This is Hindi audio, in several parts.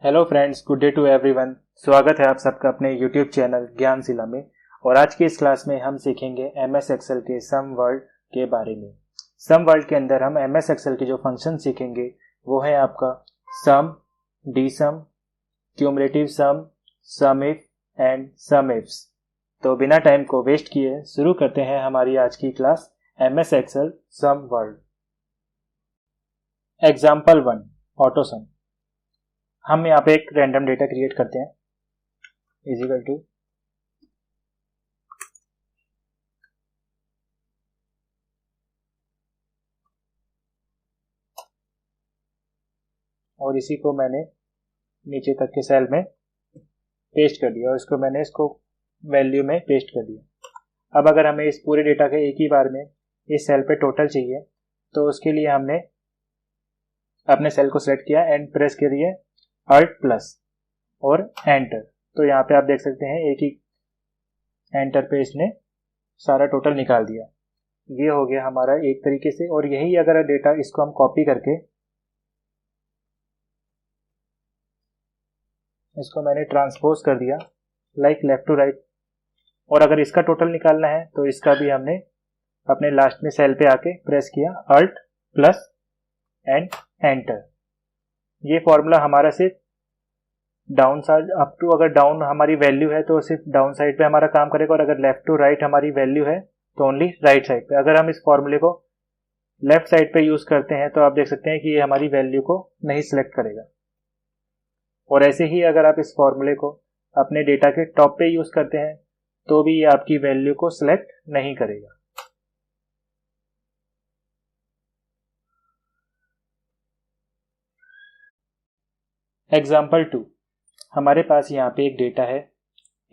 Hello friends, good day to everyone. स्वागत है आप सबका अपने यूट्यूब चैनल ज्ञानशिला में। और आज की इस क्लास में हम सीखेंगे एमएस एक्सेल के सम वर्ल्ड के बारे में। सम वर्ल्ड के अंदर हम एमएस एक्सेल के जो फंक्शन सीखेंगे वो है आपका sum, D sum, cumulative sum, sum if and sum ifs. तो बिना टाइम को वेस्ट किए शुरू करते हैं हमारी आज की क्लास एमएस एक्सेल सम वर्ल्ड। एग्जाम्पल 1, ऑटो सम। हम यहाँ पे एक रैंडम डेटा क्रिएट करते हैं इजिकल टू और इसी को मैंने नीचे तक के सेल में पेस्ट कर दिया और इसको वैल्यू में पेस्ट कर दिया। अब अगर हमें इस पूरे डेटा के एक ही बार में इस सेल पे टोटल चाहिए तो उसके लिए हमने अपने सेल को सेलेक्ट किया एंड प्रेस करिए Alt प्लस और एंटर। तो यहाँ पे आप देख सकते हैं एक ही एंटर पे इसने सारा टोटल निकाल दिया। ये हो गया हमारा एक तरीके से। और यही अगर डेटा इसको हम कॉपी करके इसको मैंने ट्रांसपोज कर दिया लाइक लेफ्ट टू राइट, और अगर इसका टोटल निकालना है तो इसका भी हमने अपने लास्ट में सेल पे आके प्रेस किया Alt प्लस एंड एंटर। ये फॉर्मूला हमारा सिर्फ डाउन साइड अप टू, अगर डाउन हमारी वैल्यू है तो सिर्फ डाउन साइड पे हमारा काम करेगा, और अगर लेफ्ट टू राइट हमारी वैल्यू है तो ओनली राइट साइड पे। अगर हम इस फॉर्मूले को लेफ्ट साइड पे यूज करते हैं तो आप देख सकते हैं कि ये हमारी वैल्यू को नहीं सिलेक्ट करेगा। और ऐसे ही अगर आप इस फॉर्मूले को अपने डेटा के टॉप पे यूज करते हैं तो भी ये आपकी वैल्यू को सिलेक्ट नहीं करेगा। एग्जाम्पल 2, हमारे पास यहाँ पे एक डेटा है।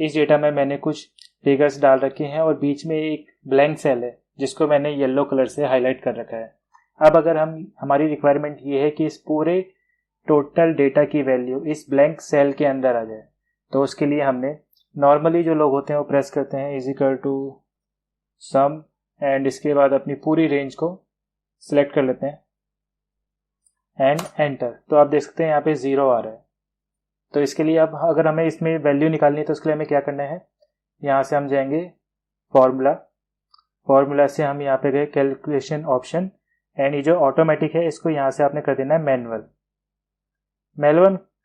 इस डेटा में मैंने कुछ फिगर्स डाल रखे हैं और बीच में एक ब्लैंक सेल है जिसको मैंने येलो कलर से हाईलाइट कर रखा है। अब अगर हमारी रिक्वायरमेंट ये है कि इस पूरे टोटल डेटा की वैल्यू इस ब्लैंक सेल के अंदर आ जाए, तो उसके लिए हमने नॉर्मली जो लोग होते हैं वो प्रेस करते हैं इजिकल टू सम एंड इसके बाद अपनी पूरी रेंज को सिलेक्ट कर लेते हैं एंड एंटर। तो आप देख सकते हैं यहाँ पे 0 आ रहा है। तो इसके लिए अब अगर हमें इसमें वैल्यू निकालनी है तो उसके लिए हमें क्या करना है, यहाँ से हम जाएंगे फॉर्मूला से हम यहाँ पे गए कैलकुलेशन ऑप्शन, एंड ये जो ऑटोमेटिक है इसको यहाँ से आपने कर देना है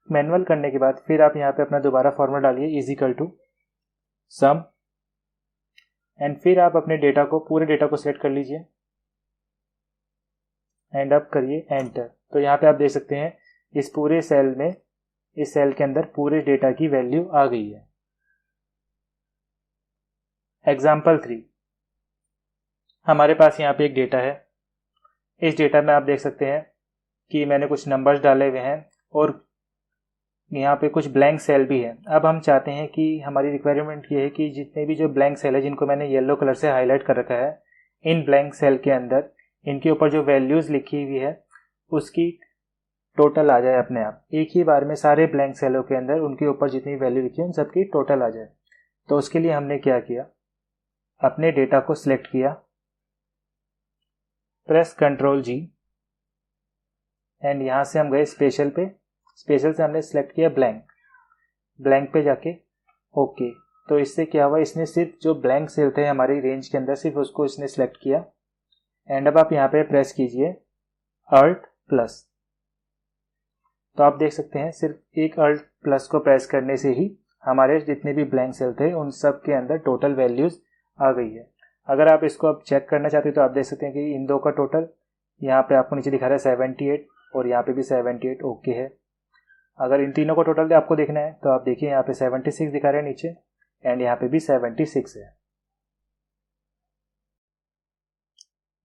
मैनुअल करने के बाद फिर आप यहाँ पे अपना दोबारा फॉर्मूला डालिए इजिकल टू सम, एंड फिर आप अपने डेटा को पूरे डेटा को सेलेक्ट कर लीजिए एंड अब करिए एंटर। तो यहाँ पे आप देख सकते हैं इस पूरे सेल में, इस सेल के अंदर पूरे डेटा की वैल्यू आ गई है। एग्जाम्पल 3, हमारे पास यहाँ पे एक डेटा है। इस डेटा में आप देख सकते हैं कि मैंने कुछ नंबर्स डाले हुए हैं और यहाँ पे कुछ ब्लैंक सेल भी है। अब हम चाहते हैं कि हमारी रिक्वायरमेंट ये है कि जितने भी जो ब्लैंक सेल है जिनको मैंने येलो कलर से हाईलाइट कर रखा है, इन ब्लैंक सेल के अंदर इनके ऊपर जो वैल्यूज लिखी हुई है उसकी टोटल आ जाए अपने आप। एक ही बार में सारे ब्लैंक सेलों के अंदर उनके ऊपर जितनी वैल्यू लिखी है उन सबकी टोटल आ जाए। तो उसके लिए हमने क्या किया, अपने डेटा को सिलेक्ट किया, प्रेस Ctrl G एंड यहाँ से हम गए स्पेशल पे। स्पेशल से हमने सिलेक्ट किया ब्लैंक पे जाके ओके। तो इससे क्या हुआ, इसने सिर्फ जो ब्लैंक सेल थे हमारी रेंज के अंदर सिर्फ उसको इसने सिलेक्ट किया। एंड अब आप यहाँ पे प्रेस कीजिए Alt प्लस। तो आप देख सकते हैं सिर्फ एक Alt प्लस को प्रेस करने से ही हमारे जितने भी ब्लैंक सेल थे उन सब के अंदर टोटल वैल्यूज आ गई है। अगर आप इसको अब चेक करना चाहते हैं तो आप देख सकते हैं कि इन दो का टोटल यहाँ पे आपको नीचे दिखा रहा है 78 और यहाँ पे भी 78 ओके है। अगर इन तीनों का टोटल आपको देखना है तो आप देखिए यहाँ पे 76 दिखा रहे हैं नीचे एंड यहाँ पे भी 76 है।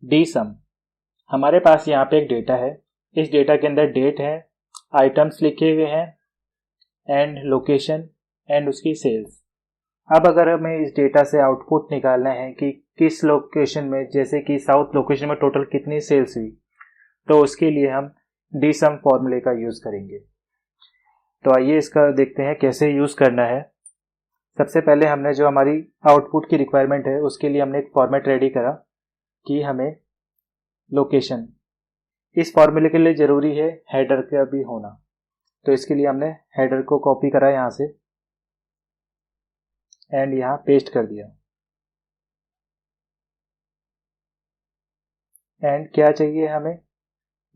डी सम, हमारे पास यहाँ पे एक डेटा है। इस डेटा के अंदर डेट है, आइटम्स लिखे हुए हैं एंड लोकेशन एंड उसकी सेल्स। अब अगर हमें इस डेटा से आउटपुट निकालना है कि किस लोकेशन में, जैसे कि साउथ लोकेशन में टोटल कितनी सेल्स हुई, तो उसके लिए हम डी सम फॉर्मूले का यूज करेंगे। तो आइए इसका देखते हैं कैसे यूज करना है। सबसे पहले हमने जो हमारी आउटपुट की रिक्वायरमेंट है उसके लिए हमने एक फॉर्मेट रेडी करा कि हमें लोकेशन, इस फॉर्मूले के लिए जरूरी है हेडर का भी होना। तो इसके लिए हमने हेडर को कॉपी करा यहाँ से एंड यहाँ पेस्ट कर दिया। एंड क्या चाहिए हमें,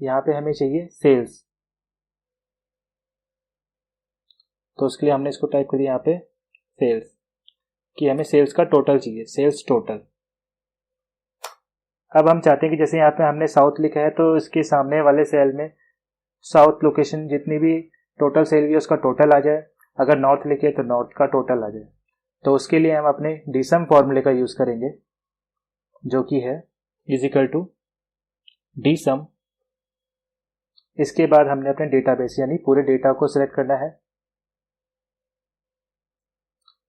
यहाँ पे हमें चाहिए सेल्स, तो उसके लिए हमने इसको टाइप कर दिया यहाँ पे सेल्स, कि हमें सेल्स का टोटल चाहिए, सेल्स टोटल। अब हम चाहते हैं कि जैसे यहाँ पे हमने साउथ लिखा है तो इसके सामने वाले सेल में साउथ लोकेशन जितनी भी टोटल सेल भी है उसका टोटल आ जाए, अगर नॉर्थ लिखे तो नॉर्थ का टोटल आ जाए। तो उसके लिए हम अपने डीसम फॉर्मूले का यूज करेंगे, जो कि है इज इक्वल टू डीसम। इसके बाद हमने अपने डेटाबेस यानी पूरे डेटा को सिलेक्ट करना है।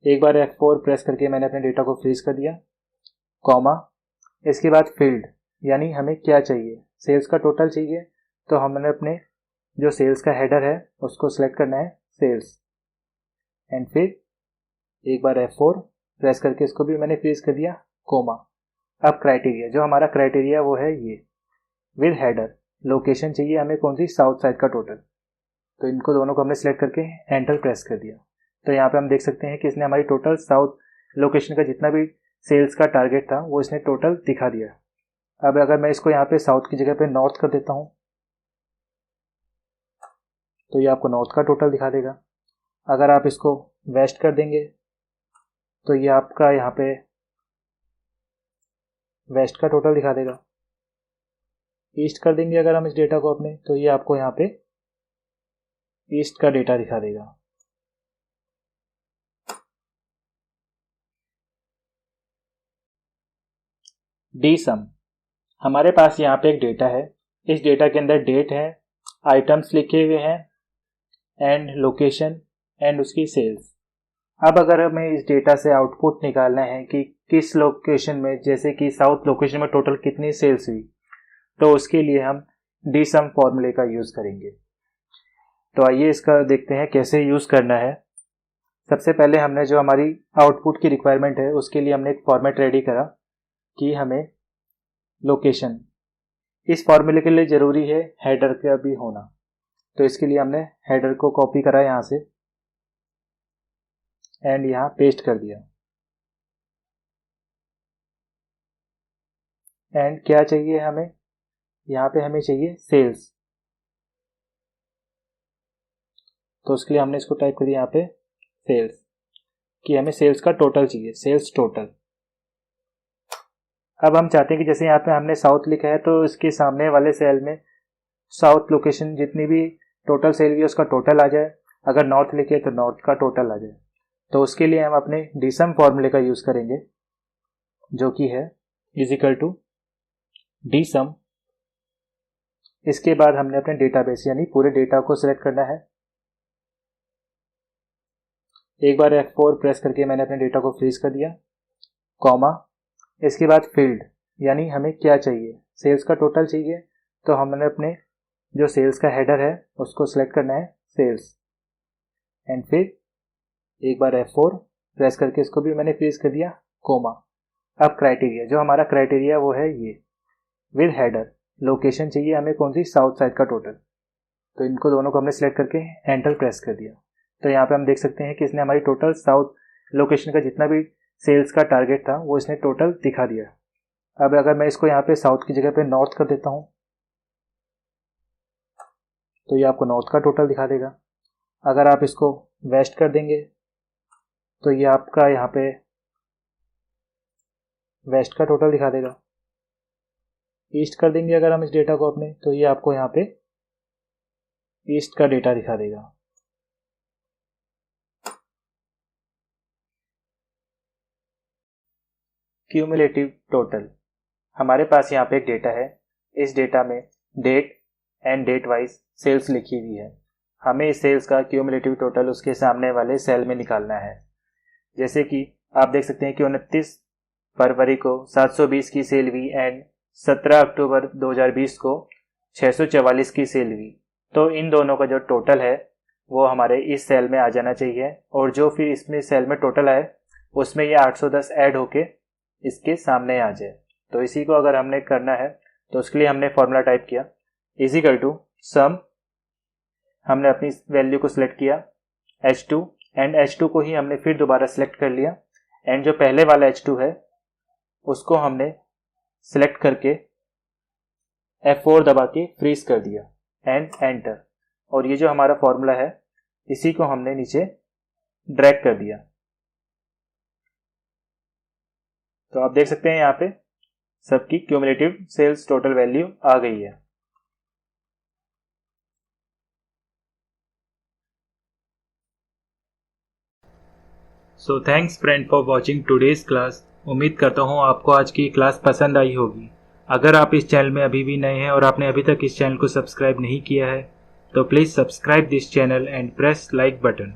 एक बार F4 प्रेस करके मैंने अपने डेटा को फ्रीज कर दिया, कॉमा, इसके बाद फील्ड यानी हमें क्या चाहिए, सेल्स का टोटल चाहिए, तो हमने अपने जो सेल्स का हेडर है उसको सिलेक्ट करना है सेल्स, एंड फिर एक बार F4 प्रेस करके इसको भी मैंने फ्रीज कर दिया, कोमा। अब क्राइटेरिया, जो हमारा क्राइटेरिया वो है ये विद हेडर, लोकेशन चाहिए हमें कौन सी, साउथ साइड का टोटल। तो इनको दोनों को हमने सिलेक्ट करके एंटर प्रेस कर दिया। तो यहाँ पे हम देख सकते हैं कि इसने हमारी टोटल साउथ लोकेशन का जितना भी सेल्स का टारगेट था वो इसने टोटल दिखा दिया। अब अगर मैं इसको यहाँ पे साउथ की जगह पे नॉर्थ कर देता हूँ तो ये आपको नॉर्थ का टोटल दिखा देगा। अगर आप इसको वेस्ट कर देंगे तो ये आपका यहाँ पे वेस्ट का टोटल दिखा देगा। ईस्ट कर देंगे अगर हम इस डेटा को अपने, तो ये आपको यहाँ पे ईस्ट का डेटा दिखा देगा। डीसम, हमारे पास यहाँ पे एक डेटा है, इस डेटा के अंदर डेट है, आइटम्स लिखे हुए हैं एंड लोकेशन एंड उसकी सेल्स। अब अगर हमें इस डेटा से आउटपुट निकालना है कि किस लोकेशन में, जैसे कि साउथ लोकेशन में टोटल कितनी सेल्स हुई, तो उसके लिए हम डीसम फॉर्मूले का यूज करेंगे। तो आइए इसका देखते हैं कैसे यूज करना है। सबसे पहले हमने जो हमारी आउटपुट की रिक्वायरमेंट है उसके लिए हमने एक फॉर्मेट रेडी करा कि हमें लोकेशन, इस फॉर्मूले के लिए जरूरी है हेडर का भी होना, तो इसके लिए हमने हेडर को कॉपी करा यहाँ से एंड यहाँ पेस्ट कर दिया। एंड क्या चाहिए हमें, यहाँ पे हमें चाहिए सेल्स, तो उसके लिए हमने इसको टाइप कर दिया यहाँ पे सेल्स, कि हमें सेल्स का टोटल चाहिए, सेल्स टोटल। अब हम चाहते हैं कि जैसे यहाँ पे हमने साउथ लिखा है तो इसके सामने वाले सेल में साउथ लोकेशन जितनी भी टोटल सेल भी है उसका टोटल आ जाए, अगर नॉर्थ लिखे तो नॉर्थ का टोटल आ जाए। तो उसके लिए हम अपने डीसम फॉर्मूले का यूज करेंगे, जो कि है इज इक्वल टू डीसम। इसके बाद हमने अपने डेटाबेस यानी पूरे डेटा को सिलेक्ट करना है। एक बार F4 प्रेस करके मैंने अपने डेटा को फ्रीज कर दिया, कॉमा, इसके बाद फील्ड यानी हमें क्या चाहिए, सेल्स का टोटल चाहिए, तो हमने अपने जो सेल्स का हेडर है उसको सिलेक्ट करना है सेल्स, एंड फिर एक बार F4 प्रेस करके इसको भी मैंने फ्रीज कर दिया, कोमा। अब क्राइटेरिया, जो हमारा क्राइटेरिया वो है ये विद हेडर, लोकेशन चाहिए हमें कौन सी, साउथ साइड का टोटल। तो इनको दोनों को हमने सिलेक्ट करके एंटर प्रेस कर दिया। तो यहाँ पे हम देख सकते हैं कि इसने हमारी टोटल साउथ लोकेशन का जितना भी सेल्स का टारगेट था वो इसने टोटल दिखा दिया। अब अगर मैं इसको यहाँ पे साउथ की जगह पे नॉर्थ कर देता हूँ तो ये आपको नॉर्थ का टोटल दिखा देगा। अगर आप इसको वेस्ट कर देंगे तो ये आपका यहाँ पे वेस्ट का टोटल दिखा देगा। ईस्ट कर देंगे अगर हम इस डेटा को अपने, तो ये आपको यहाँ पे ईस्ट का डेटा दिखा देगा। क्यूमुलेटिव टोटल, हमारे पास यहाँ पे एक डेटा है, इस डेटा में date and date wise sales लिखी हुई है। हमें इस सेल्स का क्यूमुलेटिव टोटल उसके सामने वाले सेल में निकालना है। जैसे कि आप देख सकते हैं कि 29 फरवरी को 720 की सेल हुई एंड 17 अक्टूबर 2020 को 644 की सेल हुई। तो इन दोनों का जो टोटल है वो हमारे इस सेल में आ जाना चाहिए, और जो फिर इसमें सेल में टोटल आए उसमें ये 810 ऐड होके इसके सामने आ जाए। तो इसी को अगर हमने करना है तो उसके लिए हमने फॉर्मूला टाइप किया इज इक्वल टू सम, हमने अपनी वैल्यू को सिलेक्ट किया H2 एंड H2 को ही हमने फिर दोबारा सिलेक्ट कर लिया एंड जो पहले वाला H2 है उसको हमने सिलेक्ट करके F4 दबा के फ्रीज कर दिया एंड एंटर। और ये जो हमारा फॉर्मूला है इसी को हमने नीचे ड्रैग कर दिया। तो आप देख सकते हैं यहाँ पे सबकी क्यूमुलेटिव सेल्स टोटल वैल्यू आ गई है। So thanks friend for watching today's class. उम्मीद करता हूँ आपको आज की क्लास पसंद आई होगी। अगर आप इस चैनल में अभी भी नए हैं और आपने अभी तक इस चैनल को सब्सक्राइब नहीं किया है तो please subscribe this channel and press like button.